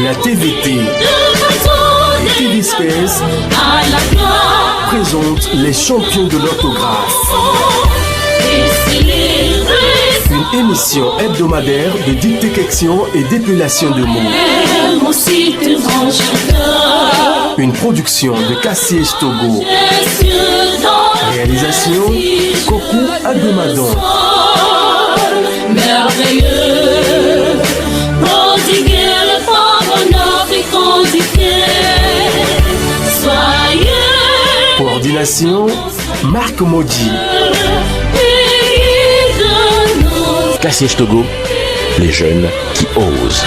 la TVT. TV Space présente les champions de l'orthographe. Une émission hebdomadaire de détection et d'épellation de mots. Une production de Cassiège Togo. Réalisation Kokou Ademadon. Merveilleux, prodiguer le pauvre africain. Soyez Coordination Marc Maudit. Cassiège Togo, les jeunes qui osent.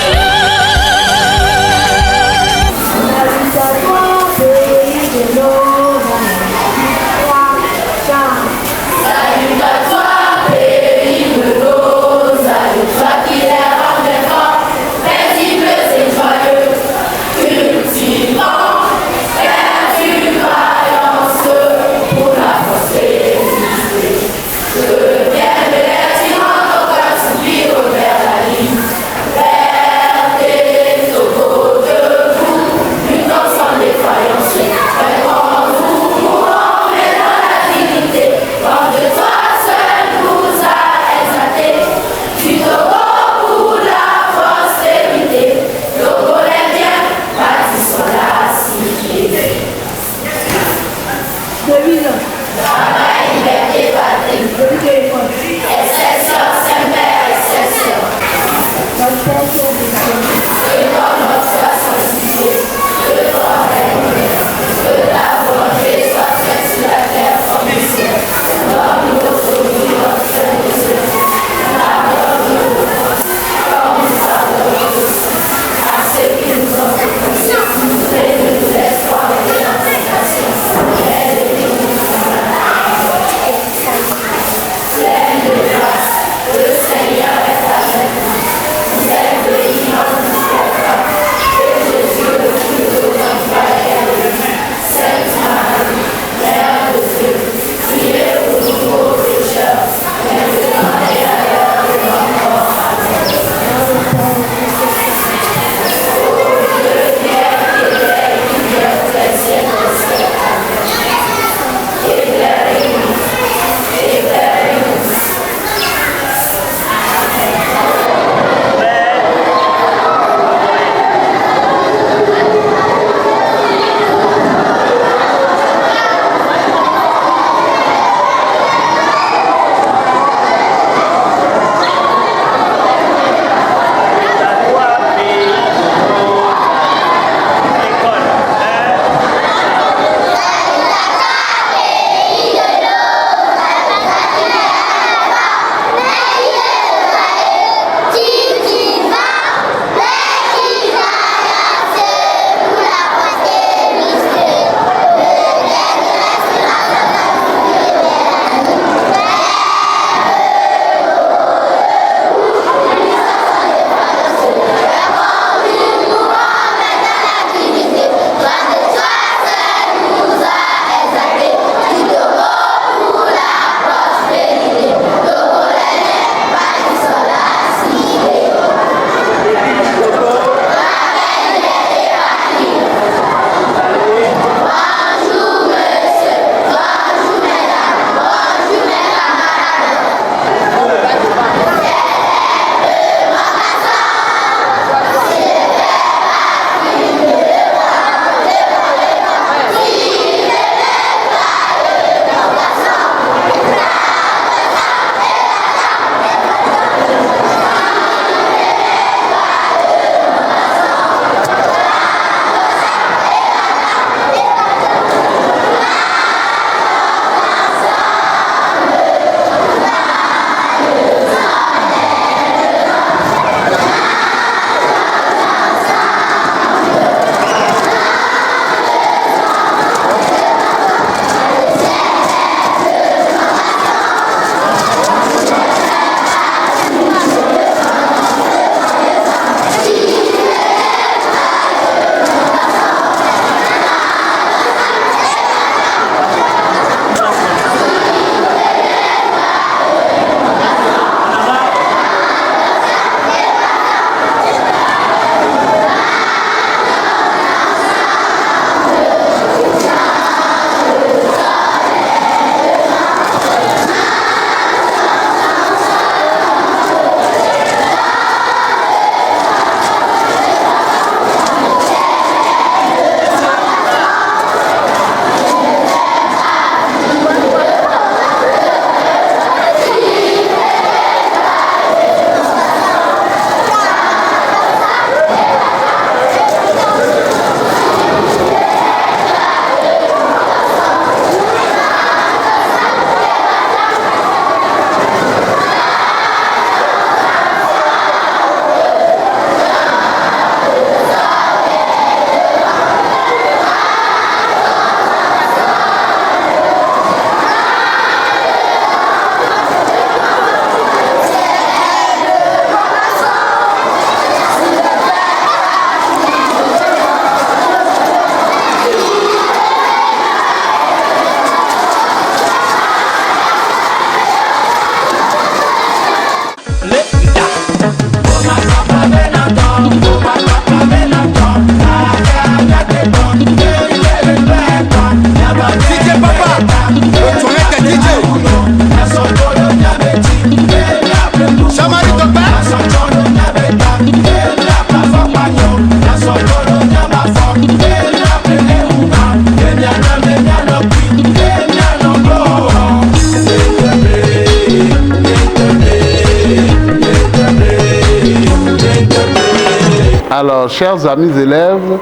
Alors, chers amis élèves,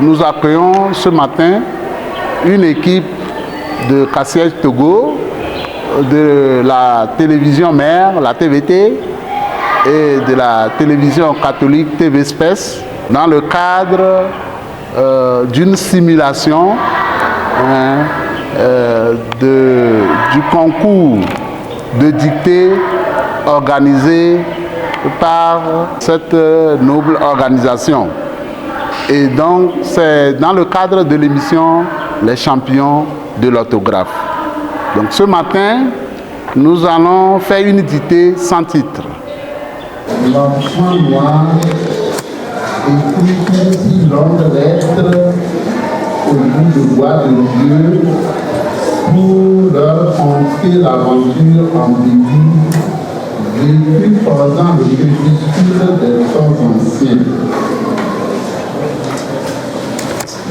nous accueillons ce matin une équipe de Cassiège Togo, de la télévision mère, la TVT, et de la télévision catholique TV Space, dans le cadre d'une simulation du concours de dictée organisé par cette noble organisation. Et donc, c'est dans le cadre de l'émission Les Champions de l'orthographe. Donc, ce matin, nous allons faire une dictée sans titre. L'enfant noir écrit une si longue lettre au bout de bois de Dieu pour leur confier l'aventure ambiguë vécue pendant le crépuscule des temps anciens.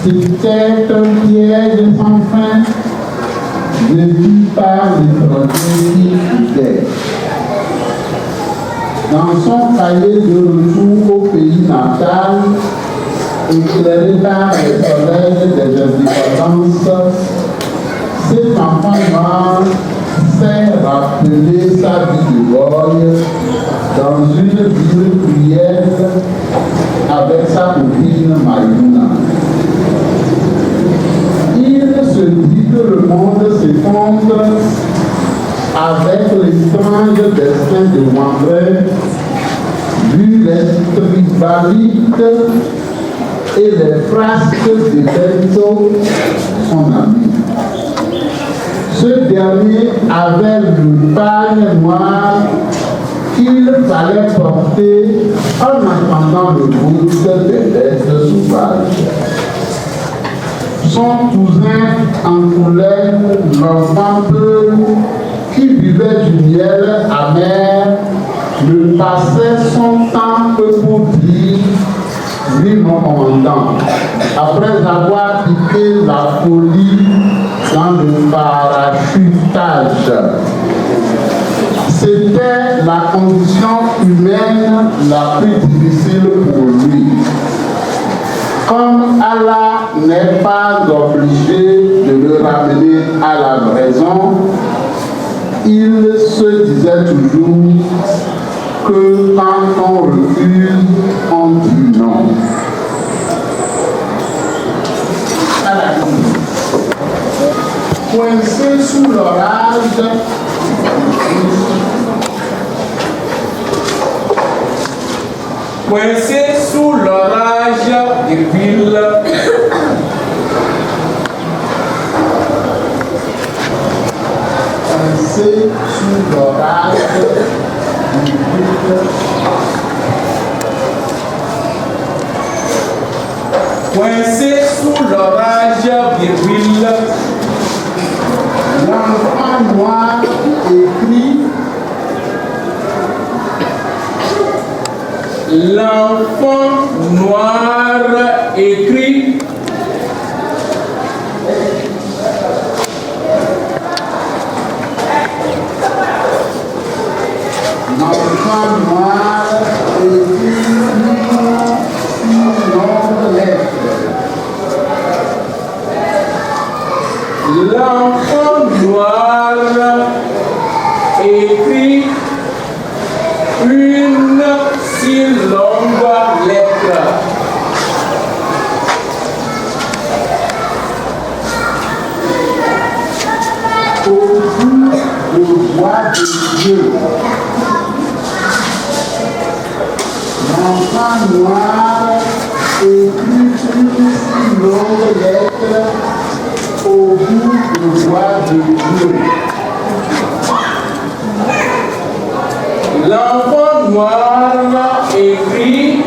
C'était un piège sans fin vécu par les projets fidèles. Dans son cahier de retour au pays natal, éclairé par les soleils des indépendances, cet enfant noir s'est rappelé sa vie de boy dans une ville cruelle avec sa copine Maïmouna. Il se dit que le monde s'effondre avec l'étrange destin de Wandré, vu les tribalites et les frasques de Bento, son ami. Ce dernier avait le pagne noir qu'il fallait porter en attendant le bout des bêtes sauvages. Son cousin en couleur, l'enfant peu, qui buvait du miel amer, ne passait son temps que pour dire « Oui, mon commandant », après avoir piqué la folie dans le parachutage. C'était la condition humaine la plus difficile pour lui. Comme Allah n'est pas obligé de le ramener à la raison, il se disait toujours que quand on refuse, on dit non. Coincé sous l'orage, des villes, coincé sous l'orage des villes, coincé sous l'orage des villes, l'enfant noir écrit. L'enfant noir écrit. L'enfant noir écrit une longue lettre. L'enfant noir écrit une si longue lettre. Au bout de bois de Dieu, l'enfant noir écrit une si longue lettre au bout de bois de Dieu. L'enfant noir écrit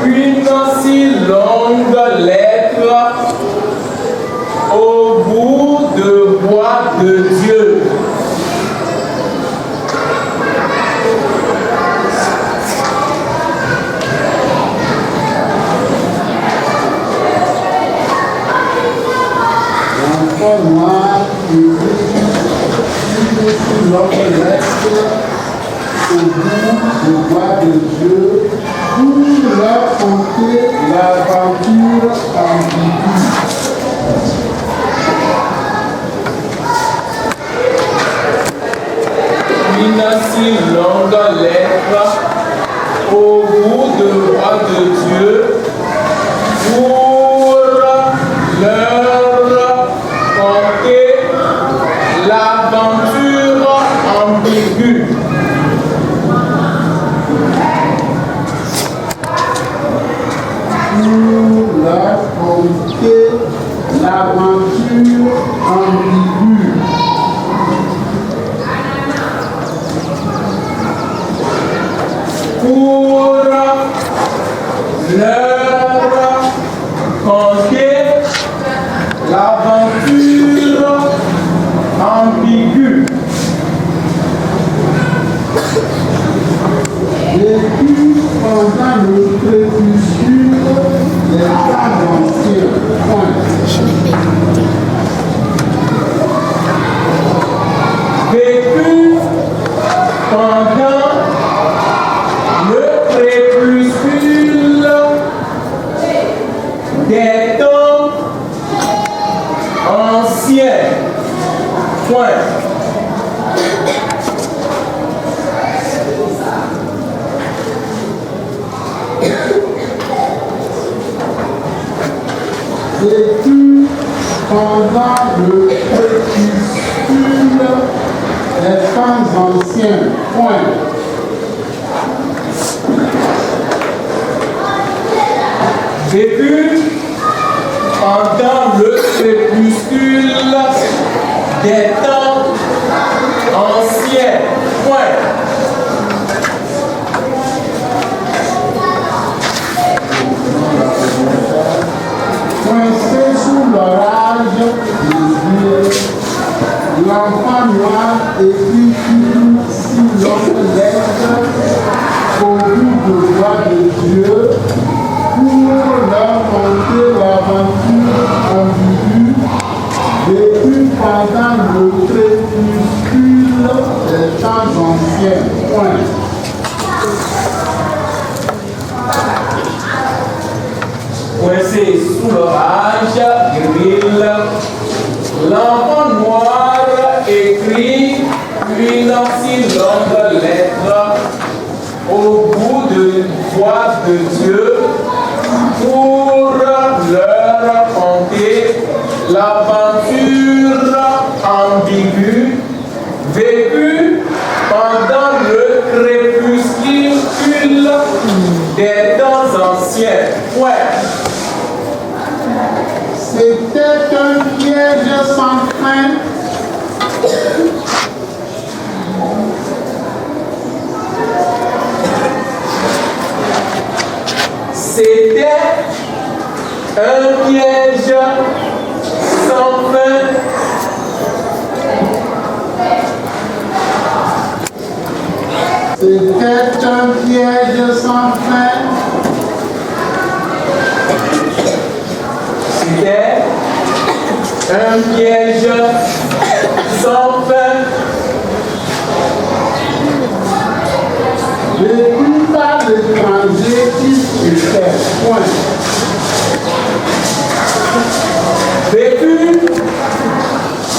une si longue lettre au bout de bois de Dieu. L'enfant noir écrit une si longue lettre au bout du bois de Dieu pour leur conter l'aventure ambiguë. Une si longue lettre au bout de roi de Dieu pour leur conter l'aventure ambiguë. Pour leur conter l'aventure ambiguë. Pour leur conter l'aventure ambiguë. Vécu pendant le crépuscule des temps anciens. Vécu pendant le crépuscule des temps anciens. Point. Vécu pendant le crépuscule des temps anciens. Point. Vécu pendant le crépuscule des temps anciens. Point. Coincé sous l'orage de Dieu, l'enfant noir écrit une si longue lettre au bout de voix de Dieu pour leur conter l'aventure ambiguë vécue pendant le crépuscule des temps anciens. Point. Coincé sous l'orage gris, l'enfant noir écrit une si longue lettre au bout de voix de Dieu pour leur conter l'aventure ambiguë vécue pendant le crépuscule des temps anciens. Ouais. C'était un piège sans fin. C'était un piège sans fin. C'était un piège sans fin. C'était un piège sans fin. Vécu par l'étranger qui était. Point. Vécu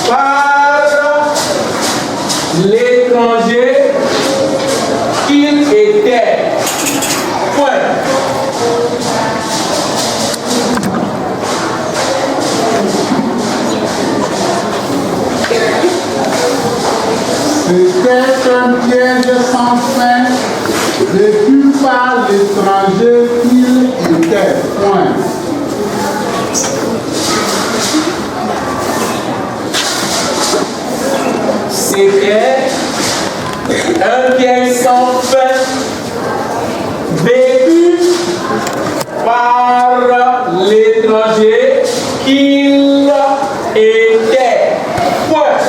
par l'étranger qu'il était. Point. C'était un piège sans fin, vécu par l'étranger qu'il était. Point. C'était un piège sans fin, vécu par l'étranger qu'il était. Point.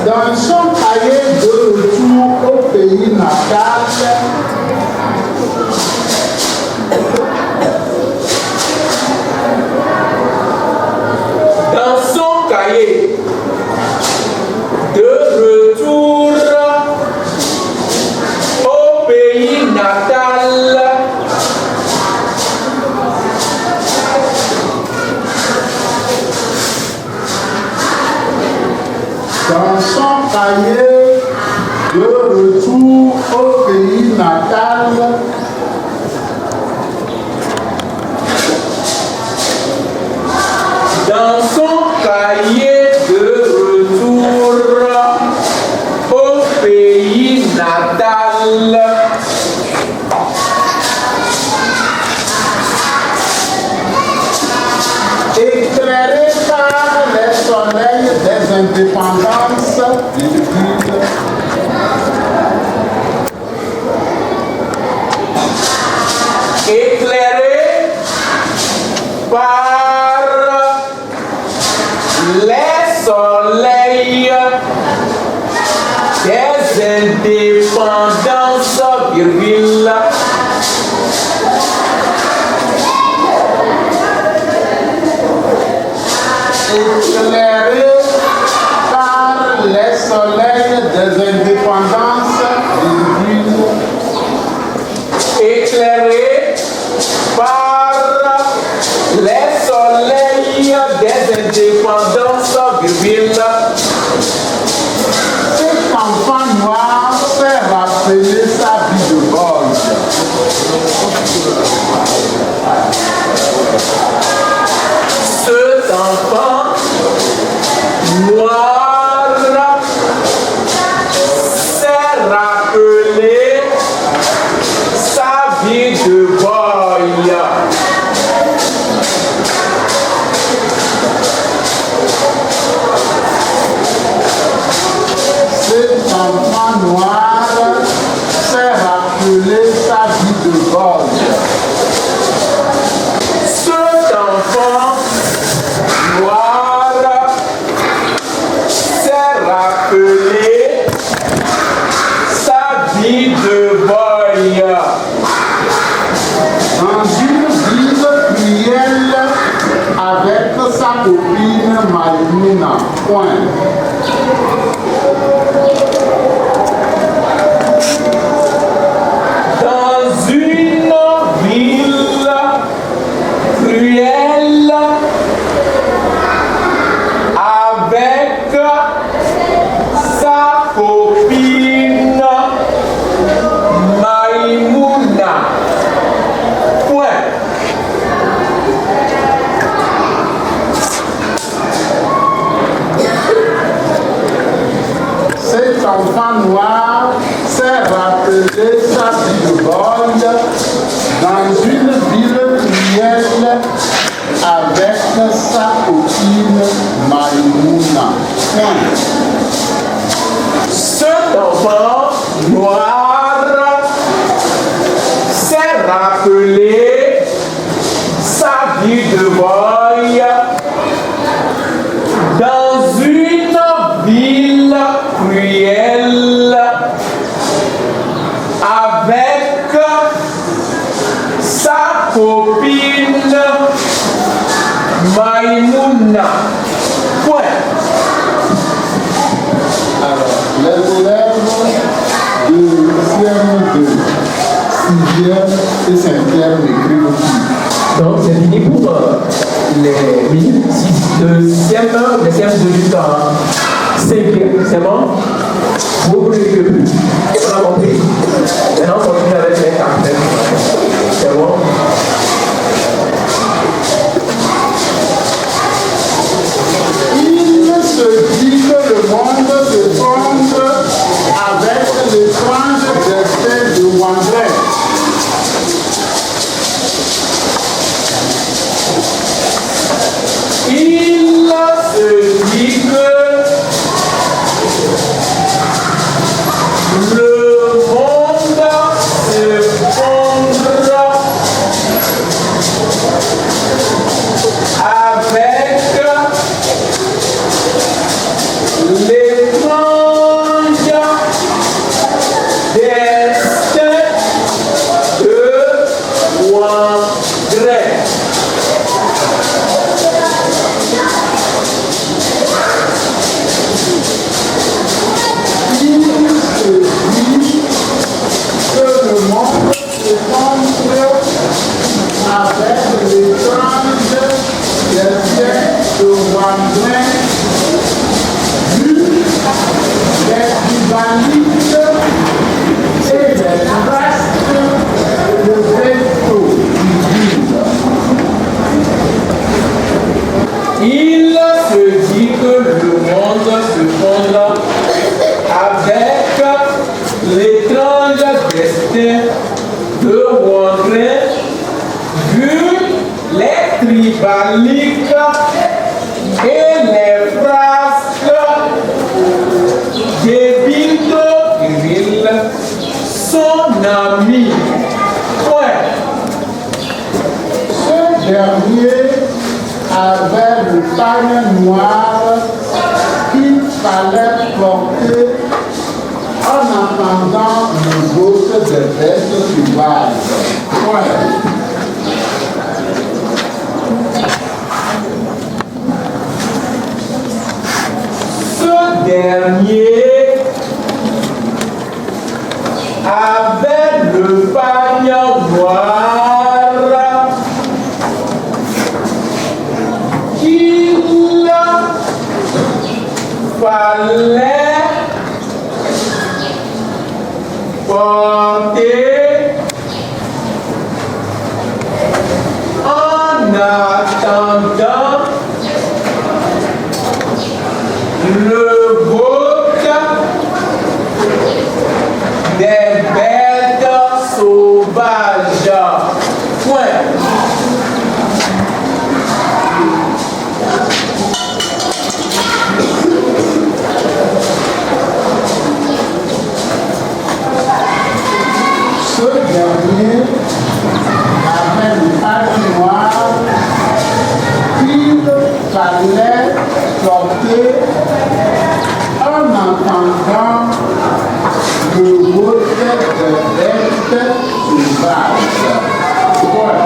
Dans son cahier de retour au pays natal, dans son cahier de retour au cahier de retour au pays natal dans son cahier de retour au pays natal, éclairé par les soleils des indépendances, éclairé par les soleils des indépendances, virgule, éclairé par les soleils des indépendances, éclairé par les soleils des indépendances, virgule, cet enfant noir fait rappeler sa vie de Borges. cet enfant noir s'est rappelé sa vie de boy. Cet enfant noir s'est rappelé sa vie de Borges. Cet enfant noir s'est rappelé sa vie de boy. Dans une ville cruelle avec sa copine Maïmouna. Dans une ville cruelle avec sa copine Maïmouna. Point. Cet enfant noir s'est rappelé sa vie de Borges dans une ville cruelle avec sa copine Maïmouna. Cet enfant noir s'est rappelé sa vie de boy dans une ville cruelle avec sa copine Maïmouna. Point. Alors, les élèves de CM2, 6e et 5e écrivent aussi. Donc c'est fini pour les minutes de CM1, de CM2 jusqu'à 5e. C'est bon? Vous ne l'écrivez plus. On a compris. Maintenant on continue avec les cartes. C'est bon? Il se dit que le monde se fonde avec l'étrange destin de Wandré. Il se dit que le monde se fondra avec l'étrange destin de Wandré. de Wandré, vu les métalliques et les frasques débitent viril son ami. Ouais. Ce dernier avait le pagne noir qu'il fallait porter en attendant le goutte des bêtes sauvages. Ouais. Ce dernier avait le pagne noir qu'il fallait porter en attendant le goutte des bêtes sauvages. Point. Ce dernier avait le pagne noir qu'il fallait porter en attendant le goutte des bêtes sauvages. Ouais.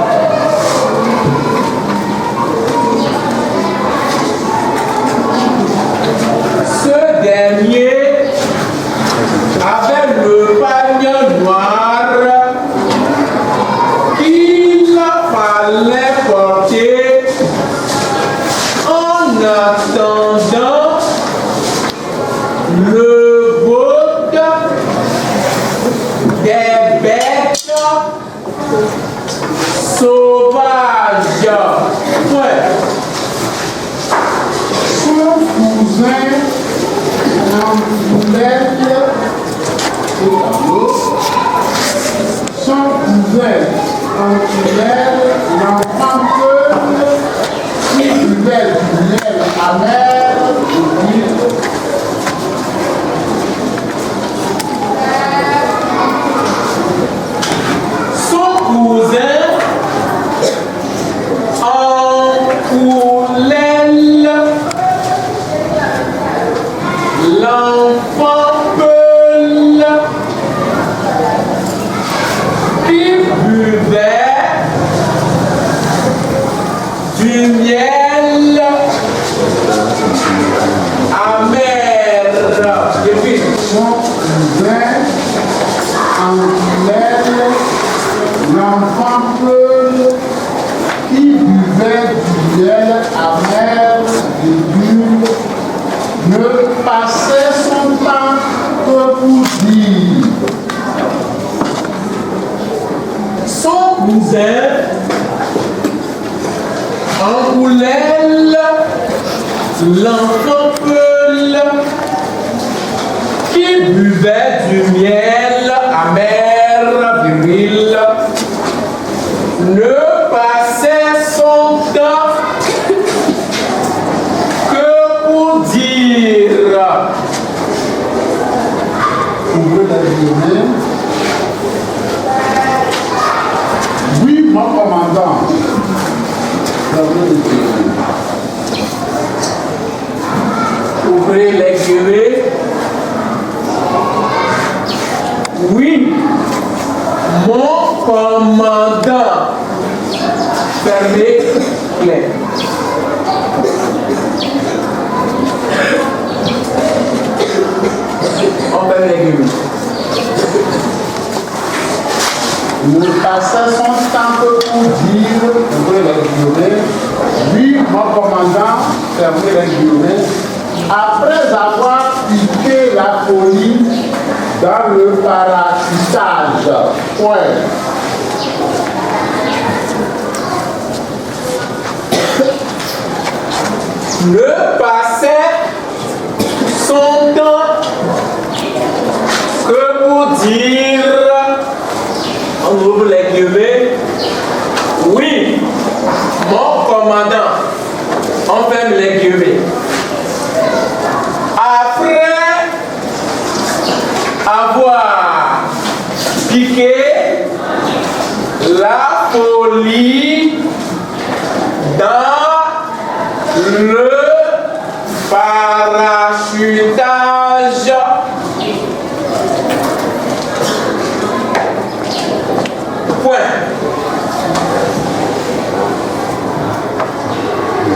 Ce dernier avait le pagne noir qu'il fallait porter en attendant le goutte des bêtes sauvages. Ouais. Son cousin Antoulette l'enfant peul qui buvait du miel amer de l'huile. Son cousin Antoulette, l'enfant peul qui buvait du miel amer. Depuis Son cousin Antoulette, l'enfant peul qui buvait du miel amer de l'huile, ne passait son temps que pour dire. son cousin Antoulette, l'enfant peul qui buvait du miel amer viril, ne passait son temps que pour dire. Ouvrez les yeux. Oui, mon commandant. Fermez les yeux. Ouvrez les guillemets. Oui, mon commandant. Fermez les. On ferme les guillemets. Ne passait son temps que pour dire, ouvrez les guillemets. Oui, mon commandant, fermez les guillemets. Après avoir piqué la folie dans le parachutage. Point. Ne passait son temps que pour dire, on ouvre les guillemets, oui, mon commandant. On ferme les guillemets. Après avoir piqué la folie dans le parachutage. Point.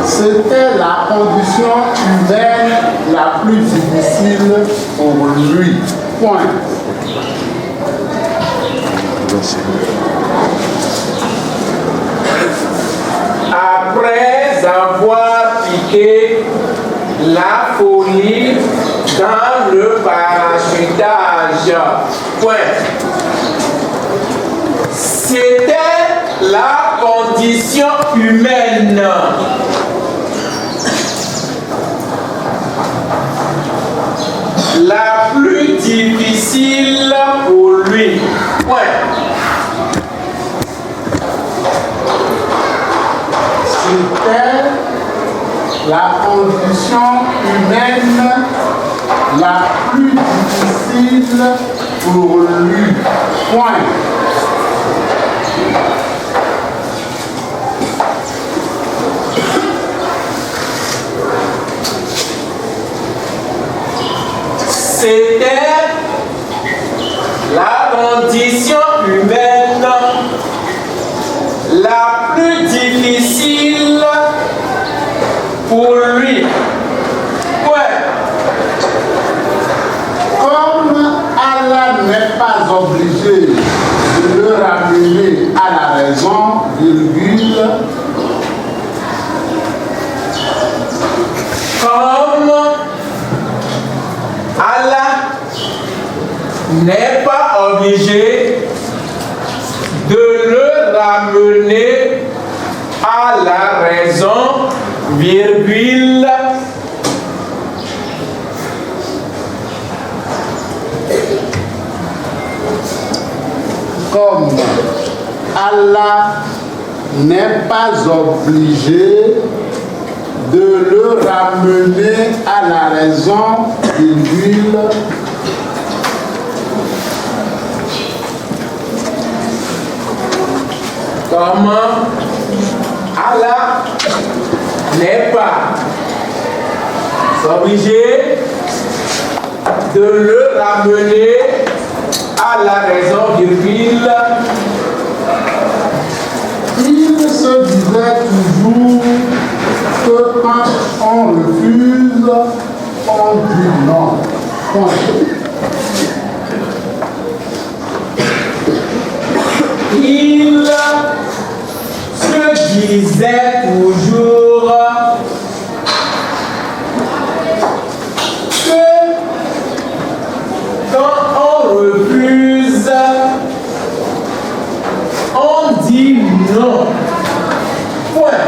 C'était la condition humaine la plus difficile pour lui. Point. Après avoir piqué la folie dans le parachutage. Point. C'était la condition humaine la plus difficile pour lui. Point. C'était la condition humaine la plus difficile pour lui. Point. C'était la condition humaine la plus difficile pour lui. Ouais. Comme Allah n'est pas obligé de le ramener à la raison, virgule, Comme Allah n'est pas obligé de le ramener à la raison, virgule, comme Allah n'est pas obligé de le ramener à la raison, virgule, comme Allah n'est pas obligé de le ramener à la raison, virgule, il se disait toujours que quand on refuse, on dit non. Point. Il se disait toujours que quand on refuse, on dit non. Point.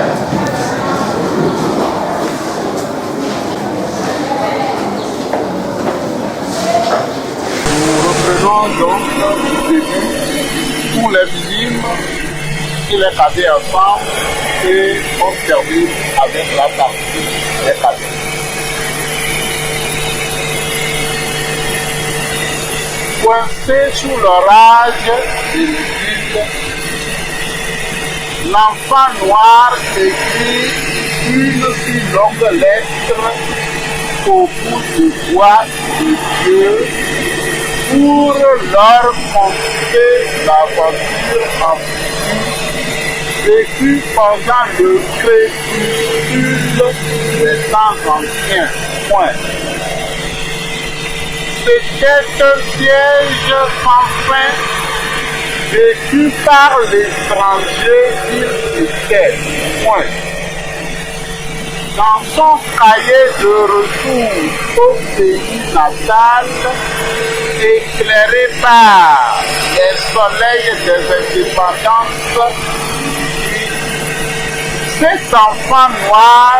Nous reprenons donc du début pour les minimes et les cadets ensemble et on termine avec la partie des cadets. Coincé sous l'orage de l'île, l'enfant noir écrit une si longue lettre au bout de bois de Dieu pour leur montrer la voiture en vécue pendant le crépuscule des temps anciens. Point. C'était un siège sans fin vécu par l'étranger qu'il était. Point. Dans son cahier de retour au pays natal, éclairé par les soleils des indépendances, cet enfant noir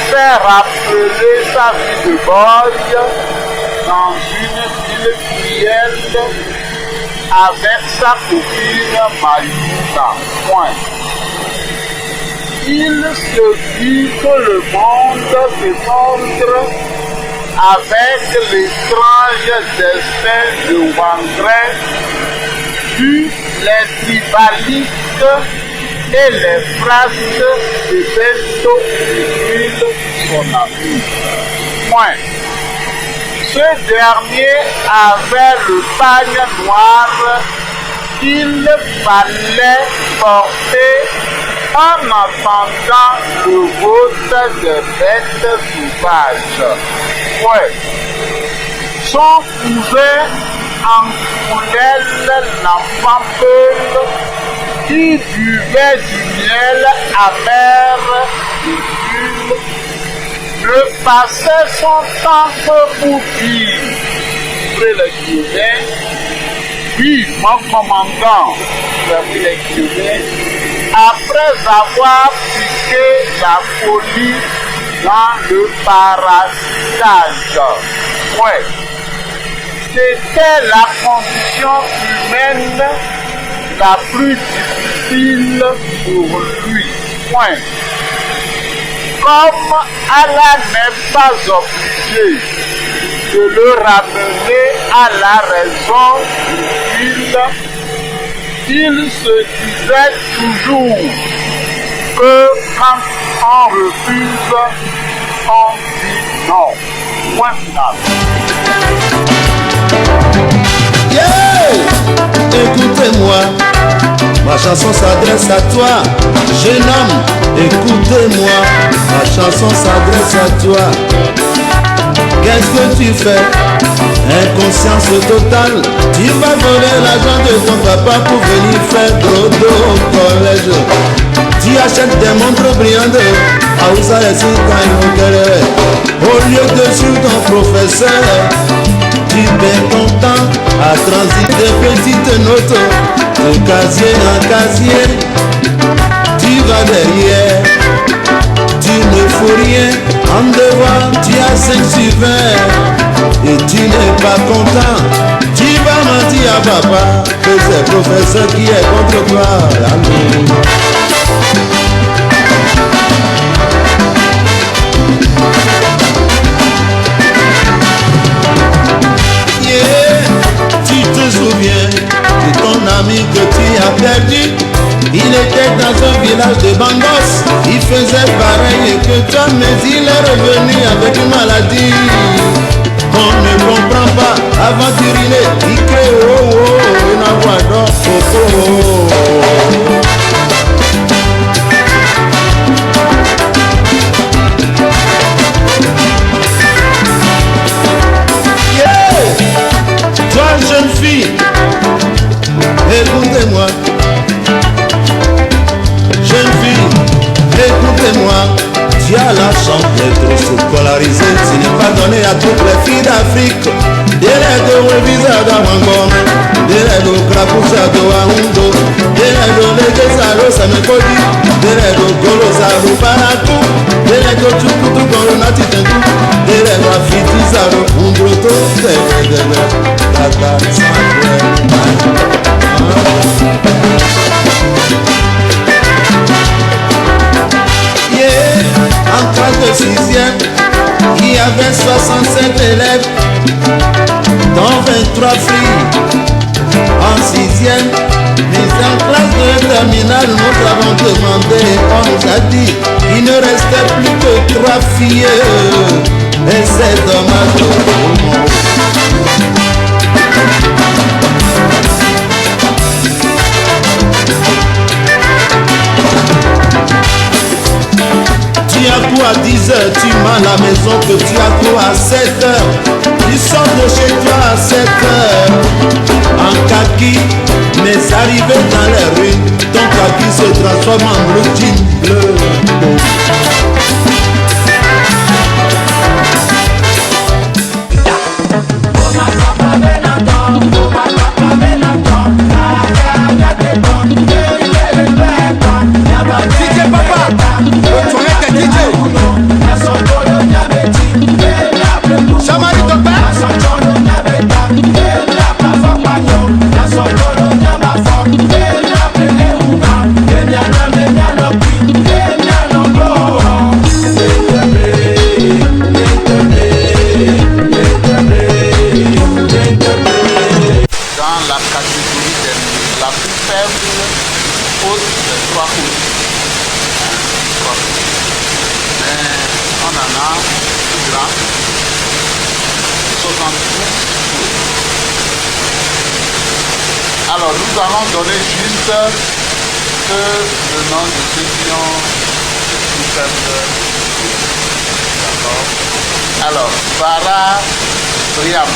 fait rappeler sa vie de boy dans une ville cruelle avec sa copine Mayuna. Point. il se dit que le monde s'effondre avec l'étrange destin de Wangret, vu les tribalistes et les phrases de Bento Miguel, son ami. Point. Ce dernier avait le pagne noir qu'il fallait porter en attendant le vote des bêtes sauvages. Ouais. Son cousin Ancounel, l'enfant peul, qui buvait du miel amer de l'huile, ne passait son temps que pour dire, après le guillemets, oui, mon commandant, fermez les guillemets, après avoir piqué la folie dans le parasitage. Ouais. C'était la condition humaine la plus difficile pour lui. Point. Comme Allah n'est pas obligé de le ramener à la raison il se disait toujours que quand on refuse, on dit non. Point final. Yeah! Écoutez-moi, ma chanson s'adresse à toi, jeune homme. Écoutez-moi, ma chanson s'adresse à toi. Qu'est-ce que tu fais? Inconscience totale. Tu vas voler l'argent de ton papa pour venir faire dodo au collège. Tu achètes des montres brillantes à Oussaya-Sika et au lieu de suivre ton professeur, tu perds ton temps à transiter des petites notes de casier en casier. Tu vas derrière, tu ne fous rien. En devoir, tu as 5 sur 20 et tu n'es pas content. Tu vas mentir à papa que c'est le professeur qui est contre toi. Tu te souviens de ton ami que tu as perdu? Il était dans un village de Bangos. Il faisait pareil que toi, mais il est revenu avec une maladie. On ne comprend pas, aventurier, il crée oh oh, une voix d'or, oh oh. Yeah! Toi, jeune fille, écoutez-moi. Jeune fille, écoutez-moi, tu as la chance d'être scolarisé. Ce n'est pas donné à toutes les filles d'Afrique. Deredo revisa da wango, deredo krapusa do ahundo, deredo legezalo samekodi, deredo golozalo baraku, deredo chukutu golonati tendu, deredo afitizalo undroto tebedebe, tata sakwe. En classe de 6e, il y avait 67 élèves, dont 23 filles. En 6e, mais en classe de terminale, nous avons demandé, on nous a dit qu'il ne restait plus que 3 filles. Et c'est dommage. Tu as cours à 10h, tu m'as à la maison que tu as cours à 7h. Tu sors de chez toi à 7h. En kaki, mais arrivé dans les rues, ton kaki se transforme en bleu jean bleu. DJ Papa, le toilette DJ. Chamari Topa. nous allons donner juste le nom de ceux qui ont d'accord. Alors, Bara Briam,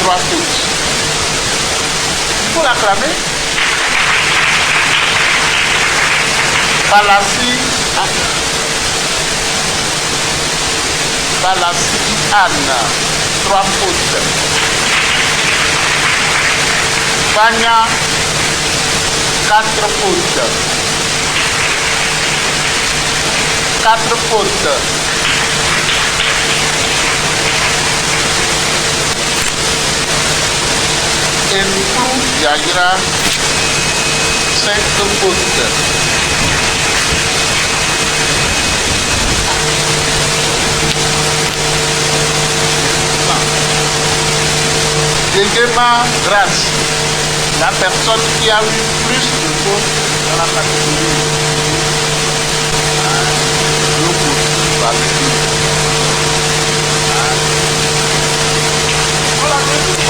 3 foot. Il faut l'acclamer. Balassi Anne, 3 foot. Banya, 4 foot. 4 foot. Enflou Yagira, 5 foot. Degema Grace, la personne qui a eu plus de fautes dans la catégorie.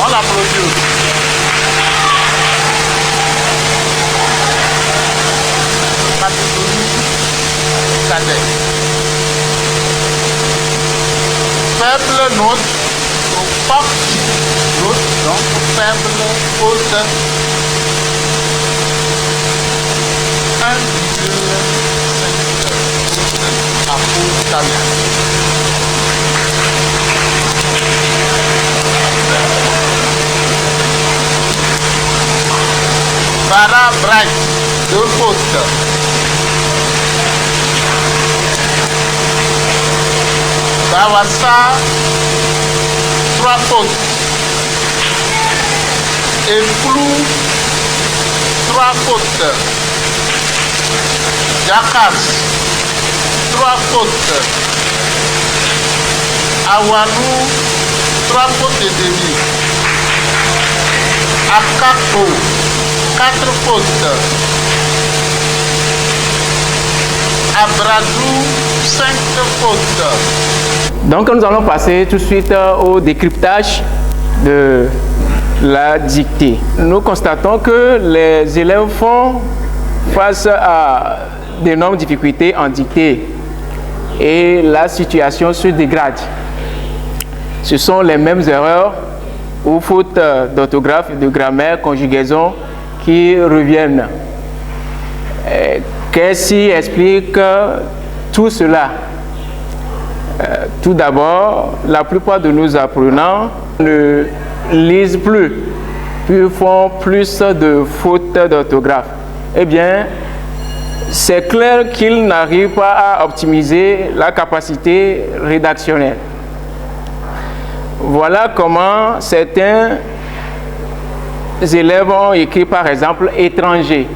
On l'applaudit. Catégorie cadet. Faible note, pas note, donc faible haute. 1,5 à haute carrière. Bara Bright, 2 fautes. Bawassa, 3 fautes. Enflou, 3 fautes. Jakas, 3 fautes. Awanou, 3 fautes et demi. Akako, 4 fautes. Abradou, 5 fautes. Donc nous allons passer tout de suite au décryptage de la dictée. Nous constatons que les élèves font face à d'énormes difficultés en dictée et la situation se dégrade. Ce sont les mêmes erreurs ou fautes d'orthographe, de grammaire, conjugaison qui reviennent. Qu'est-ce qui explique tout cela? Tout d'abord, la plupart de nos apprenants ne lisent plus, puis font plus de fautes d'orthographe. Eh bien, c'est clair qu'ils n'arrivent pas à optimiser la capacité rédactionnelle. Voilà comment certains élèves ont écrit par exemple étranger.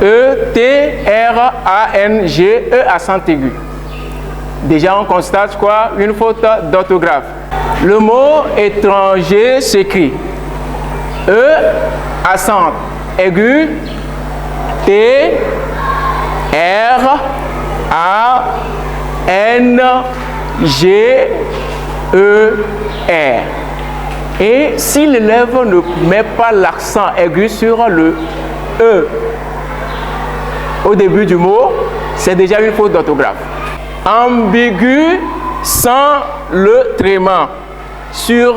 E-T-R-A-N-G-E accent aigu. Déjà on constate quoi? Une faute d'orthographe. Le mot étranger s'écrit E accent aigu T-R-A-N-G-E-R. Et si l'élève ne met pas l'accent aigu sur le E au début du mot, c'est déjà une faute d'orthographe. Ambigu sans le tréma sur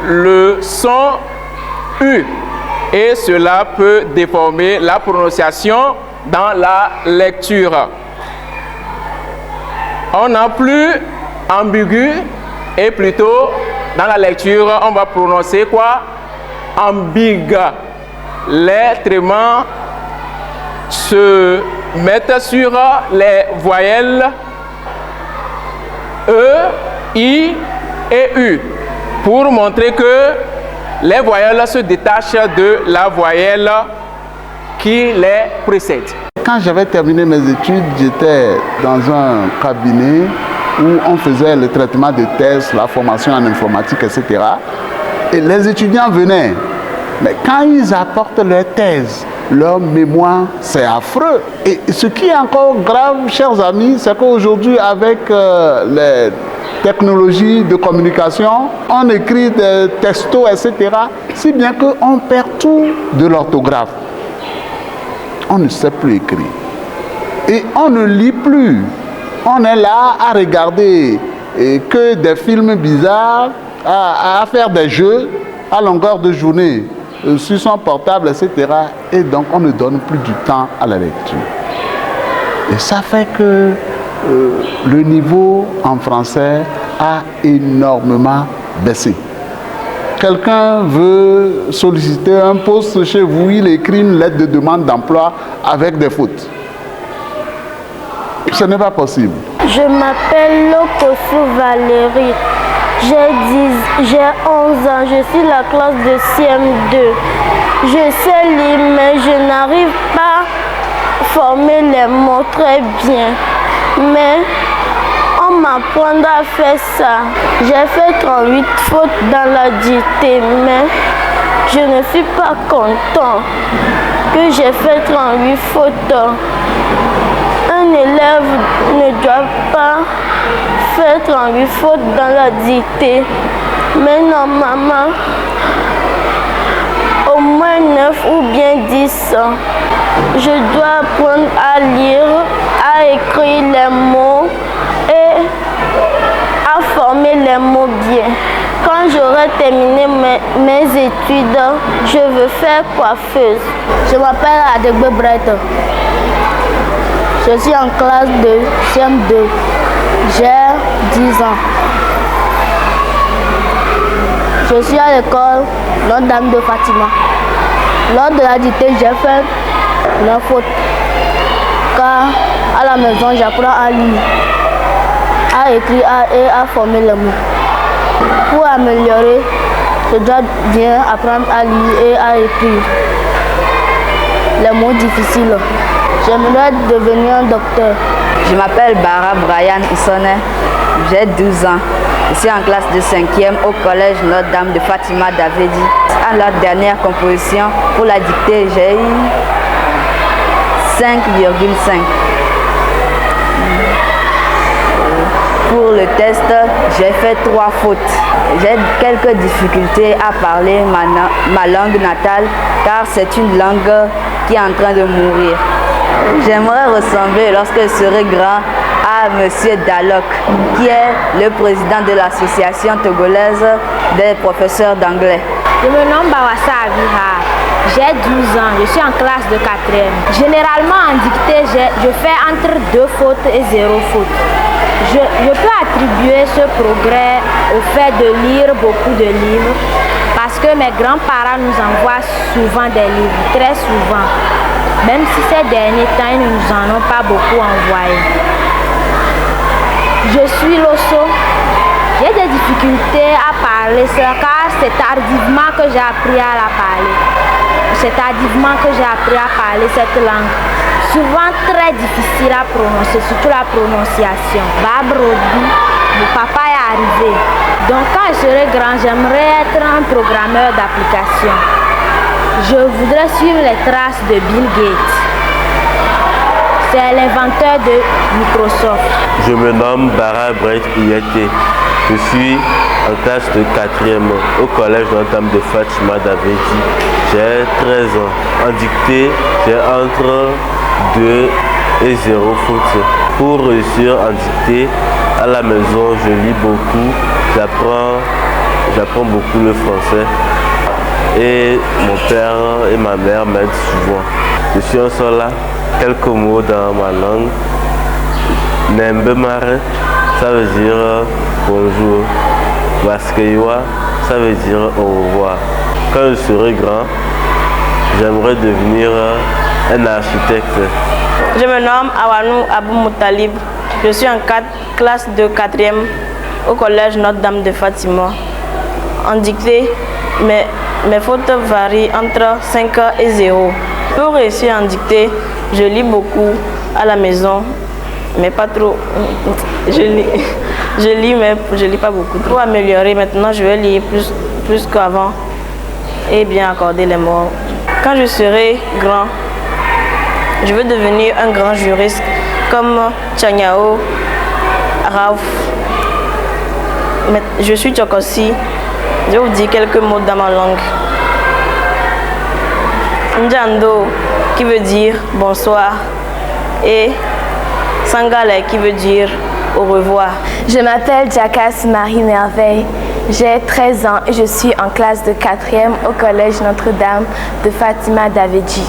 le son U. Et cela peut déformer la prononciation dans la lecture. On n'a plus ambigu et plutôt dans la lecture, on va prononcer quoi? Ambigu. Les trémas se mettent sur les voyelles E, I et U pour montrer que les voyelles se détachent de la voyelle qui les précède. Quand j'avais terminé mes études, j'étais dans un cabinet où on faisait le traitement de thèses, la formation en informatique, etc. Et les étudiants venaient. Mais quand ils apportent leurs thèses, leur mémoire, c'est affreux. Et ce qui est encore grave, chers amis, c'est qu'aujourd'hui, avec les technologies de communication, on écrit des textos, etc. Si bien qu'on perd surtout de l'orthographe. On ne sait plus écrire. Et on ne lit plus. On est là à regarder que des films bizarres, à faire des jeux à longueur de journée sur son portable, etc. Et donc on ne donne plus du temps à la lecture. Et ça fait que le niveau en français a énormément baissé. Quelqu'un veut solliciter un poste chez vous, il écrit une lettre de demande d'emploi avec des fautes. Ce n'est pas possible. Je m'appelle Lokosu Valérie. J'ai 11 ans, je suis la classe de CM2. Je sais lire, mais je n'arrive pas à former les mots très bien. Mais on m'apprendra à faire ça. J'ai fait 38 fautes dans la dictée, mais je ne suis pas content que j'ai fait 38 fautes. Un élève ne doit pas faire 38 fautes dans la dictée. Mais normalement, au moins 9 ou bien 10 ans, je dois apprendre à lire, à écrire les mots et à former les mots bien. Quand j'aurai terminé mes études, je veux faire coiffeuse. Je m'appelle Adegbe Bright. Je suis en classe de CM2. J'ai 10 ans. Je suis à l'école Notre-Dame de Fatima. Lors de la dictée, j'ai fait 9 fautes. Car à la maison, j'apprends à lire, à écrire et à former les mots. Pour améliorer, je dois bien apprendre à lire et à écrire les mots difficiles. J'aimerais devenir un docteur. Je m'appelle Bara Brian Issone, j'ai 12 ans. Je suis en classe de 5e au collège Notre-Dame de Fatima d'Avedi. À la dernière composition, pour la dictée, j'ai eu 5,5. Pour le test, j'ai fait 3 fautes. J'ai quelques difficultés à parler ma langue natale car c'est une langue qui est en train de mourir. J'aimerais ressembler, lorsque je serai grand, à M. Dalok, qui est le président de l'association togolaise des professeurs d'anglais. Je me nomme Bawassa Abiha. J'ai 12 ans, je suis en classe de 4e. Généralement en dictée, je fais entre 2 fautes et 0 faute. Je peux attribuer ce progrès au fait de lire beaucoup de livres parce que mes grands-parents nous envoient souvent des livres, très souvent. Même si ces derniers temps, ils ne nous en ont pas beaucoup envoyé. Je suis Loso. J'ai des difficultés à parler ça car c'est tardivement que j'ai appris à la parler. C'est tardivement que j'ai appris à parler cette langue. Souvent très difficile à prononcer, surtout la prononciation. Babrodi, mon papa est arrivé. Donc quand je serai grand, j'aimerais être un programmeur d'application. Je voudrais suivre les traces de Bill Gates. C'est l'inventeur de Microsoft. Je me nomme Bara Bright Iyete. Je suis en classe de 4e au collège Notre-Dame de Fatima d'Avedi. J'ai 13 ans. En dictée, j'ai entre 2 et 0 fautes. Pour réussir en dictée, à la maison, je lis beaucoup. J'apprends beaucoup le français. Et mon père et ma mère m'aident souvent. Je suis un seul là, quelques mots dans ma langue. Nembemare, ça veut dire bonjour. Baskewa, ça veut dire au revoir. Quand je serai grand, j'aimerais devenir un architecte. Je me nomme Awanou Abou Moutalib. Je suis en classe de 4e au collège Notre-Dame de Fatima. En dictée, mes fautes varient entre 5 et 0. Pour réussir en dictée, je lis beaucoup à la maison, mais pas trop. Je lis, mais je lis pas beaucoup. Pour améliorer, maintenant, je vais lire plus qu'avant et bien accorder les mots. Quand je serai grand, je veux devenir un grand juriste comme Chanyao, Raouf. Je suis Tchokosi. Je vais vous dire quelques mots dans ma langue. Njando qui veut dire bonsoir et Sangale qui veut dire au revoir. Je m'appelle Jacas Marie Merveille. J'ai 13 ans et je suis en classe de 4e au collège Notre-Dame de Fatima Davedji.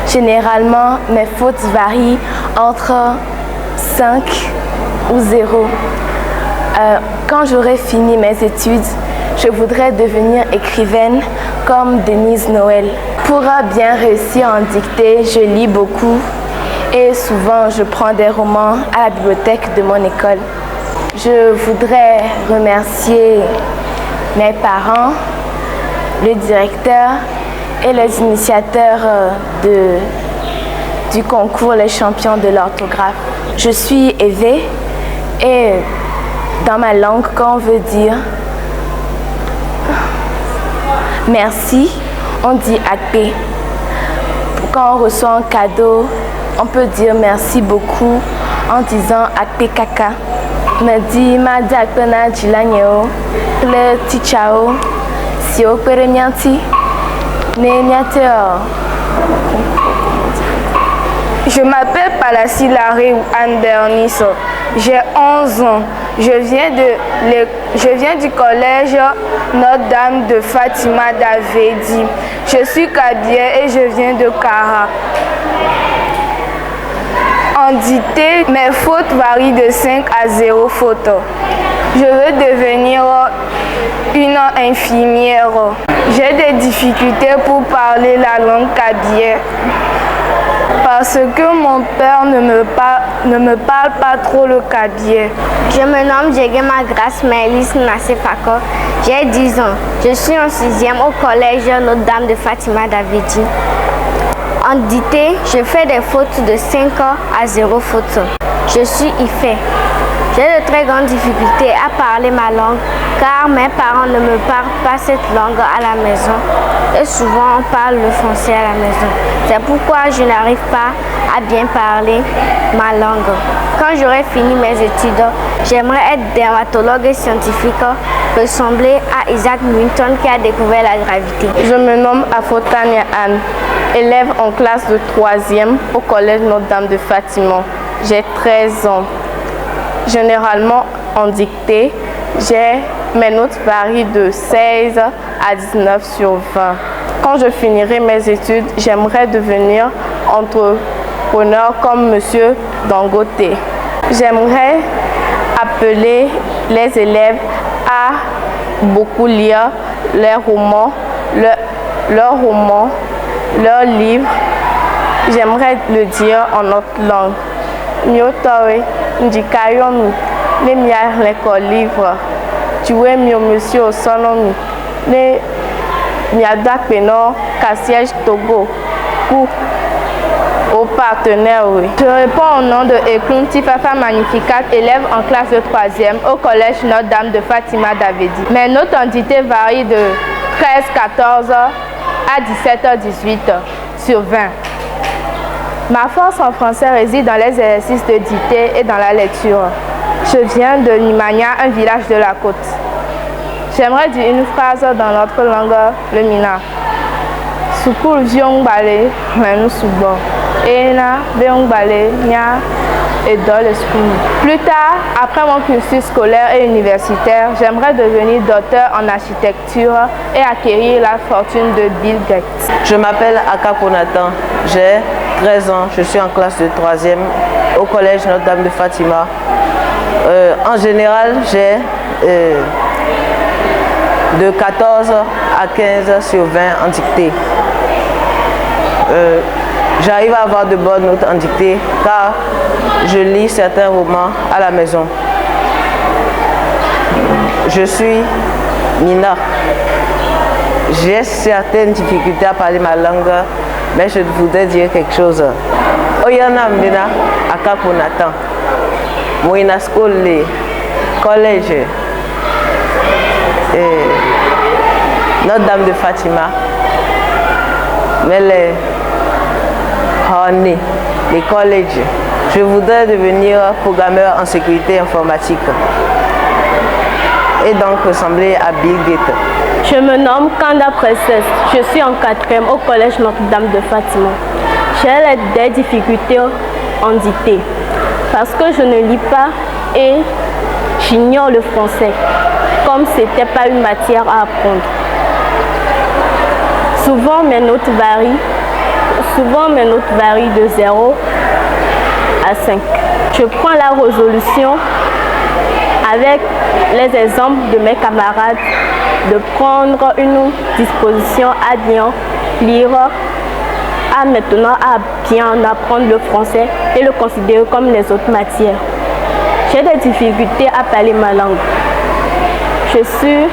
Généralement, mes fautes varient entre 5 ou 0. Quand j'aurai fini mes études, je voudrais devenir écrivaine comme Denise Noël. Pour bien réussir en dictée, je lis beaucoup et souvent je prends des romans à la bibliothèque de mon école. Je voudrais remercier mes parents, le directeur et les initiateurs du concours Les Champions de l'orthographe. Je suis Eve et dans ma langue, quand on veut dire merci, on dit akpe. Quand on reçoit un cadeau, on peut dire merci beaucoup en disant akpe kaka. Me dit ma diakpena jilanyeo, le tichao, si o peremianti, ne miateo. Je m'appelle Palassi Larry Andernis. J'ai 11 ans. Je viens du collège Notre-Dame de Fatima Davedji. Je suis Kabier et je viens de Kara. En dictée, mes fautes varient de 5 à 0 fautes. Je veux devenir une infirmière. J'ai des difficultés pour parler la langue Kabier parce que mon père ne me parle pas trop le Kabier. Je me nomme Jegema Grace Melis Nassefako. J'ai 10 ans. Je suis en 6e au collège Notre-Dame de Fatima Davedji. En dictée, je fais des fautes de 5 à 0 fautes. Je suis Ifé. J'ai de très grandes difficultés à parler ma langue car mes parents ne me parlent pas cette langue à la maison et souvent on parle le français à la maison. C'est pourquoi je n'arrive pas à bien parler ma langue. Quand j'aurai fini mes études, j'aimerais être dermatologue et scientifique, ressembler à Isaac Newton qui a découvert la gravité. Je me nomme Afotania Anne, élève en classe de 3e au collège Notre-Dame de Fatima. J'ai 13 ans. Généralement, en dictée, mes notes varient de 16 à 19 sur 20. Quand je finirai mes études, j'aimerais devenir entrepreneur comme M. Dangote. J'aimerais appeler les élèves à beaucoup lire leurs romans, leurs livres. J'aimerais le dire en notre langue. Miotowe, Ndikayomi, les miens l'école livre. Tu es mieux monsieur Sonomi, les miadak peno, Cassiège Togo, ou aux partenaires. Je réponds au nom de Eklum Tifafa Magnificat, élève en classe de 3e au collège Notre-Dame de Fatima Davedji. Mes notes en dictée varient de 13-14 à 17-18 sur 20. Ma force en français réside dans les exercices de dictée et dans la lecture. Je viens de Nimania, un village de la côte. J'aimerais dire une phrase dans notre langue, le Mina. Sukul viong bale, menu subo. Ena beong bale, nya et dans le school. Plus tard, après mon cursus scolaire et universitaire, j'aimerais devenir docteur en architecture et acquérir la fortune de Bill Gates. Je m'appelle Akako Nathan, j'ai 13 ans, je suis en classe de 3e au collège Notre-Dame de Fatima. En général, j'ai de 14 à 15 sur 20 en dictée. J'arrive à avoir de bonnes notes en dictée car je lis certains romans à la maison. Je suis Mina. J'ai certaines difficultés à parler ma langue, mais je voudrais dire quelque chose. Oyana Mbena Akako Nathan. Moina School, collège, Notre-Dame de Fatima, mais les collèges. Je voudrais devenir programmeur en sécurité informatique et donc ressembler à Bill Gates. Je me nomme Kanda Princesse. Je suis en 4e au collège Notre-Dame de Fatima. J'ai des difficultés en dictée parce que je ne lis pas et j'ignore le français comme ce n'était pas une matière à apprendre. Souvent mes notes varient de 0 à 5. Je prends la résolution avec les exemples de mes camarades de prendre une disposition à bien lire, à maintenant à bien apprendre le français et le considérer comme les autres matières. J'ai des difficultés à parler ma langue. Je suis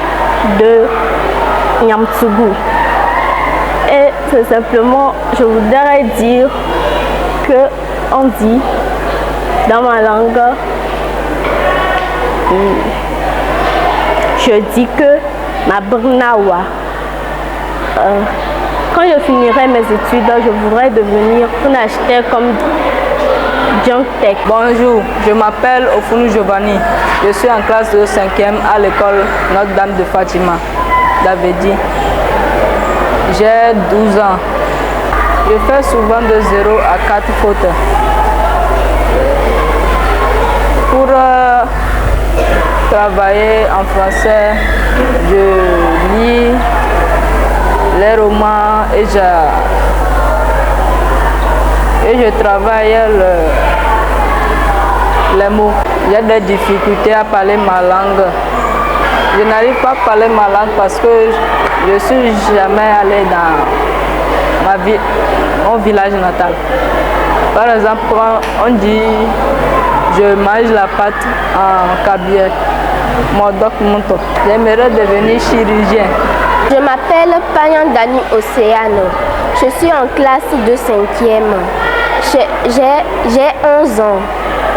de Nyamtsougou. Et tout simplement, je voudrais dire que on dit dans ma langue, je dis que ma brnawa. Quand je finirai mes études, je voudrais devenir un acheteur comme Junk Tech. Bonjour, je m'appelle Ofunu Giovanni. Je suis en classe de 5e à l'école Notre-Dame de Fatima, d'Avedi. J'ai 12 ans. Je fais souvent de 0 à 4 fautes. Pour travailler en français, je lis les romans et je travaille les mots. J'ai des difficultés à parler ma langue. Je n'arrive pas à parler ma langue parce que je ne suis jamais allé dans mon village natal. Par exemple, quand on dit je mange la pâte en kabylie, j'aimerais devenir chirurgien. Je m'appelle Panyandani Océano. Je suis en classe de 5e. J'ai 11 ans.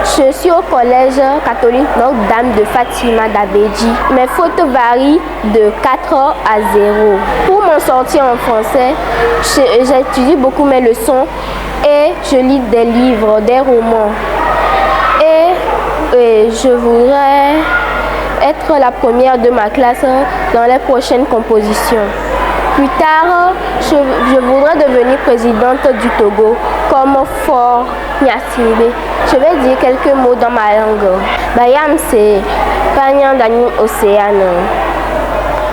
Je suis au collège catholique Notre-Dame de Fatima d'Abedji. Mes fautes varient de 4 à 0. Pour m'en sortir en français, j'étudie beaucoup mes leçons et je lis des livres, des romans. Et je voudrais être la première de ma classe dans les prochaines compositions. Plus tard, je voudrais devenir présidente du Togo comme Fort Nyassimbe. Je vais dire quelques mots dans ma langue. Bayam c'est Panyandani Océano.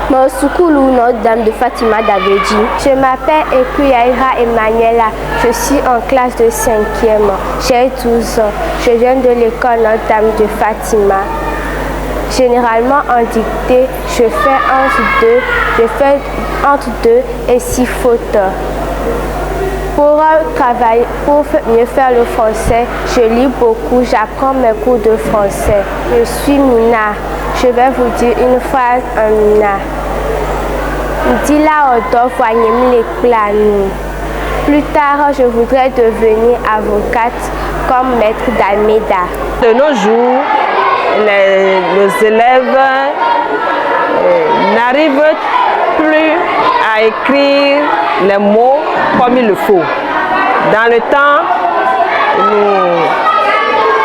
Mosukulu Notre-Dame de Fatima d'Avedi. Je m'appelle Ekuyaira Emmanuela. Je suis en classe de 5e. J'ai 12 ans. Je viens de l'école Notre-Dame de Fatima. Généralement en dictée, je fais entre 2 et 6 fautes. Pour mieux faire le français, je lis beaucoup, j'apprends mes cours de français. Je suis Mina. Je vais vous dire une phrase en Mina. Dila Odof Wanyemi les plans. Plus tard, je voudrais devenir avocate comme maître d'Almeida. De nos jours, les élèves n'arrivent plus à écrire les mots comme il le faut. Dans le temps,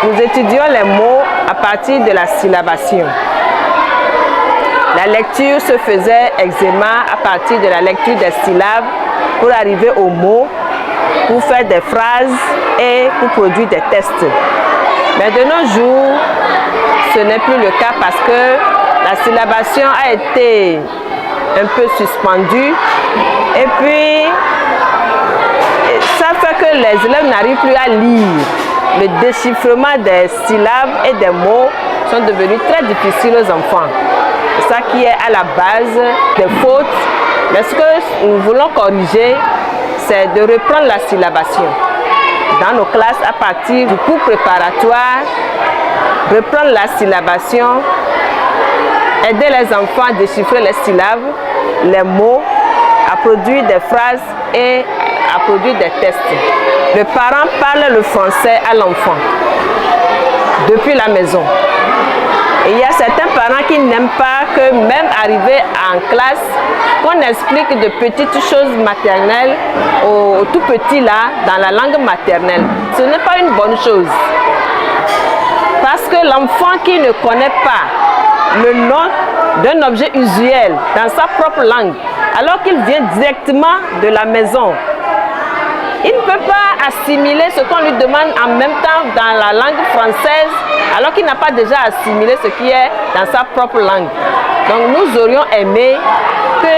nous étudions les mots à partir de la syllabation. La lecture se faisait aisément à partir de la lecture des syllabes pour arriver aux mots, pour faire des phrases et pour produire des tests. Mais de nos jours, ce n'est plus le cas parce que la syllabation a été un peu suspendue et puis ça fait que les élèves n'arrivent plus à lire. Le déchiffrement des syllabes et des mots sont devenus très difficiles aux enfants. C'est ça qui est à la base des fautes. Mais ce que nous voulons corriger, c'est de reprendre la syllabation. Dans nos classes, à partir du cours préparatoire, reprendre la syllabation, aider les enfants à déchiffrer les syllabes, les mots, à produire des phrases et à produire des tests. Le parent parle le français à l'enfant depuis la maison. Et il y a certains parents qui n'aiment pas que même arrivé en classe, qu'on explique de petites choses maternelles aux tout petits là, dans la langue maternelle. Ce n'est pas une bonne chose. Parce que l'enfant qui ne connaît pas le nom d'un objet usuel dans sa propre langue, alors qu'il vient directement de la maison. Il ne peut pas assimiler ce qu'on lui demande en même temps dans la langue française, alors qu'il n'a pas déjà assimilé ce qui est dans sa propre langue. Donc nous aurions aimé que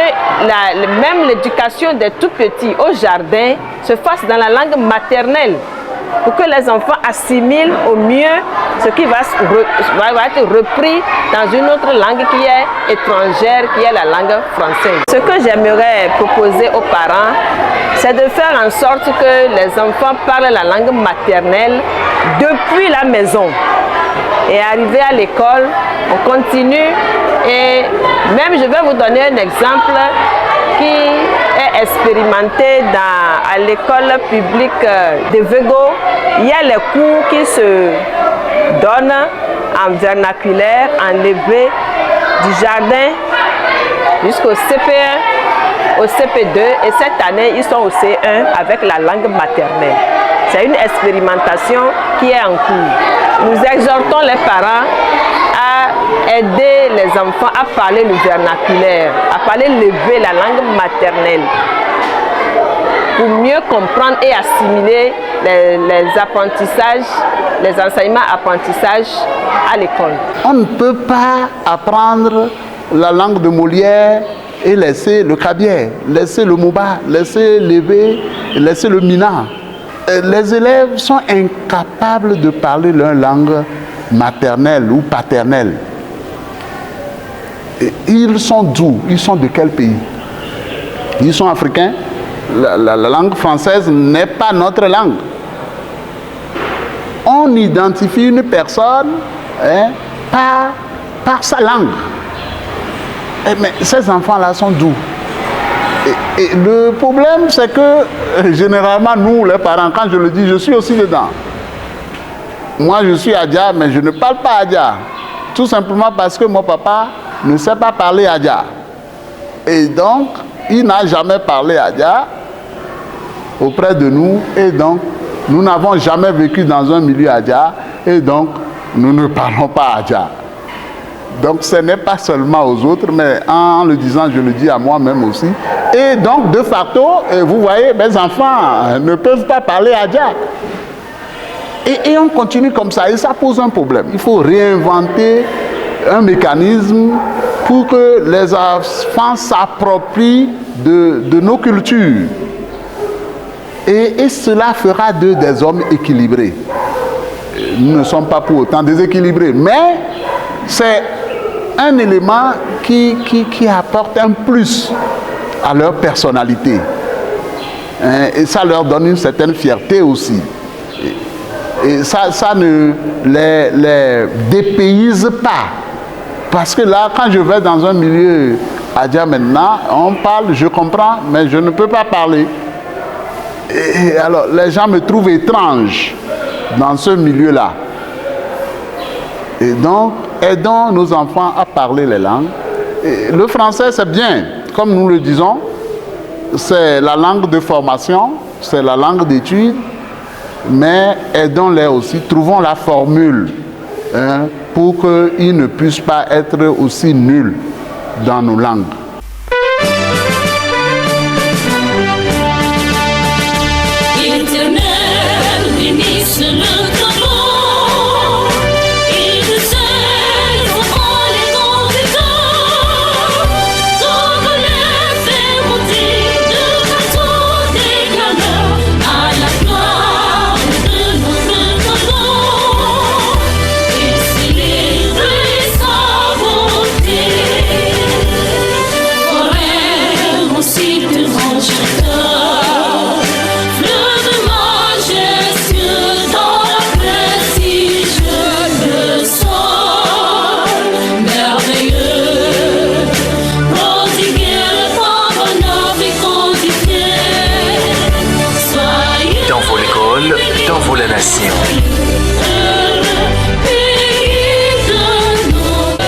même l'éducation des tout-petits au jardin se fasse dans la langue maternelle, pour que les enfants assimilent au mieux ce qui va être repris dans une autre langue qui est étrangère, qui est la langue française. Ce que j'aimerais proposer aux parents, c'est de faire en sorte que les enfants parlent la langue maternelle depuis la maison. Et arrivé à l'école, on continue. Et même, je vais vous donner un exemple qui est expérimenté à l'école publique de Vego. Il y a les cours qui se donnent en vernaculaire, en levé, du jardin jusqu'au CP1, au CP2. Et cette année, ils sont au C1 avec la langue maternelle. C'est une expérimentation qui est en cours. Nous exhortons les parents à aider les enfants à parler le vernaculaire, à parler levé, la langue maternelle, pour mieux comprendre et assimiler les apprentissages, les enseignements-apprentissages à l'école. On ne peut pas apprendre la langue de Molière et laisser le Kabier, laisser le Mouba, laisser l'Ébé, laisser le Mina. Les élèves sont incapables de parler leur langue maternelle ou paternelle. Et ils sont d'où? Ils sont de quel pays? Ils sont africains. La langue française n'est pas notre langue. On identifie une personne par sa langue. Mais ces enfants-là sont d'où? Et le problème, c'est que généralement, nous, les parents, quand je le dis, je suis aussi dedans. Moi, je suis Adja, mais je ne parle pas Adja. Tout simplement parce que mon papa ne sait pas parler Adja. Et donc, il n'a jamais parlé Adja auprès de nous. Et donc, nous n'avons jamais vécu dans un milieu Adja. Et donc, nous ne parlons pas Adja. Donc, ce n'est pas seulement aux autres, mais en le disant, je le dis à moi-même aussi. Et donc, de facto, vous voyez, mes enfants ne peuvent pas parler Adja. Et on continue comme ça, et ça pose un problème. Il faut réinventer un mécanisme pour que les enfants s'approprient de nos cultures. Et cela fera d'eux des hommes équilibrés. Nous ne sommes pas pour autant déséquilibrés, mais c'est un élément qui apporte un plus à leur personnalité. Et ça leur donne une certaine fierté aussi. Et ça ne les dépayse pas. Parce que là, quand je vais dans un milieu Adja maintenant, on parle, je comprends, mais je ne peux pas parler. Et alors, les gens me trouvent étrange dans ce milieu-là. Et donc, aidons nos enfants à parler les langues. Et le français, c'est bien, comme nous le disons, c'est la langue de formation, c'est la langue d'étude, mais aidons-les aussi, trouvons la formule pour qu'ils ne puissent pas être aussi nuls dans nos langues.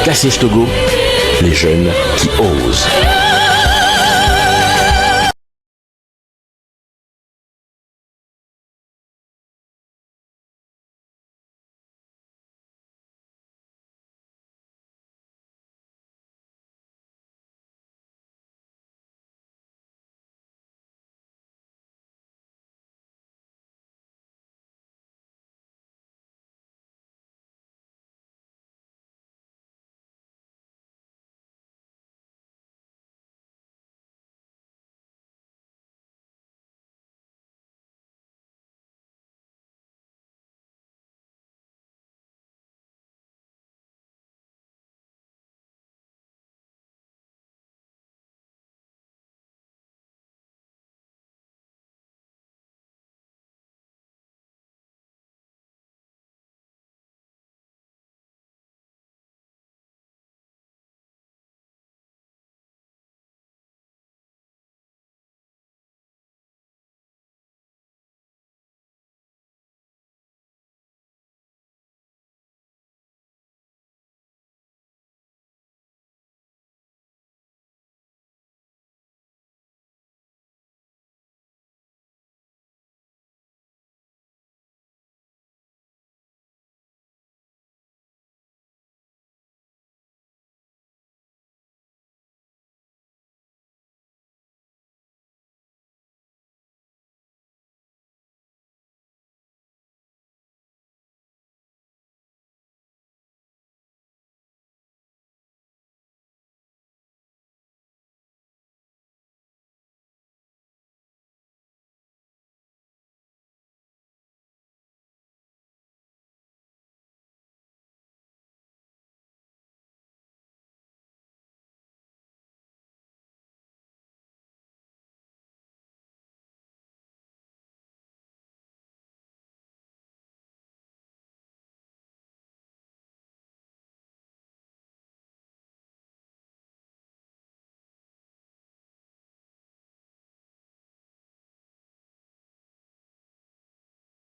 Cassiège Togo, les jeunes qui osent.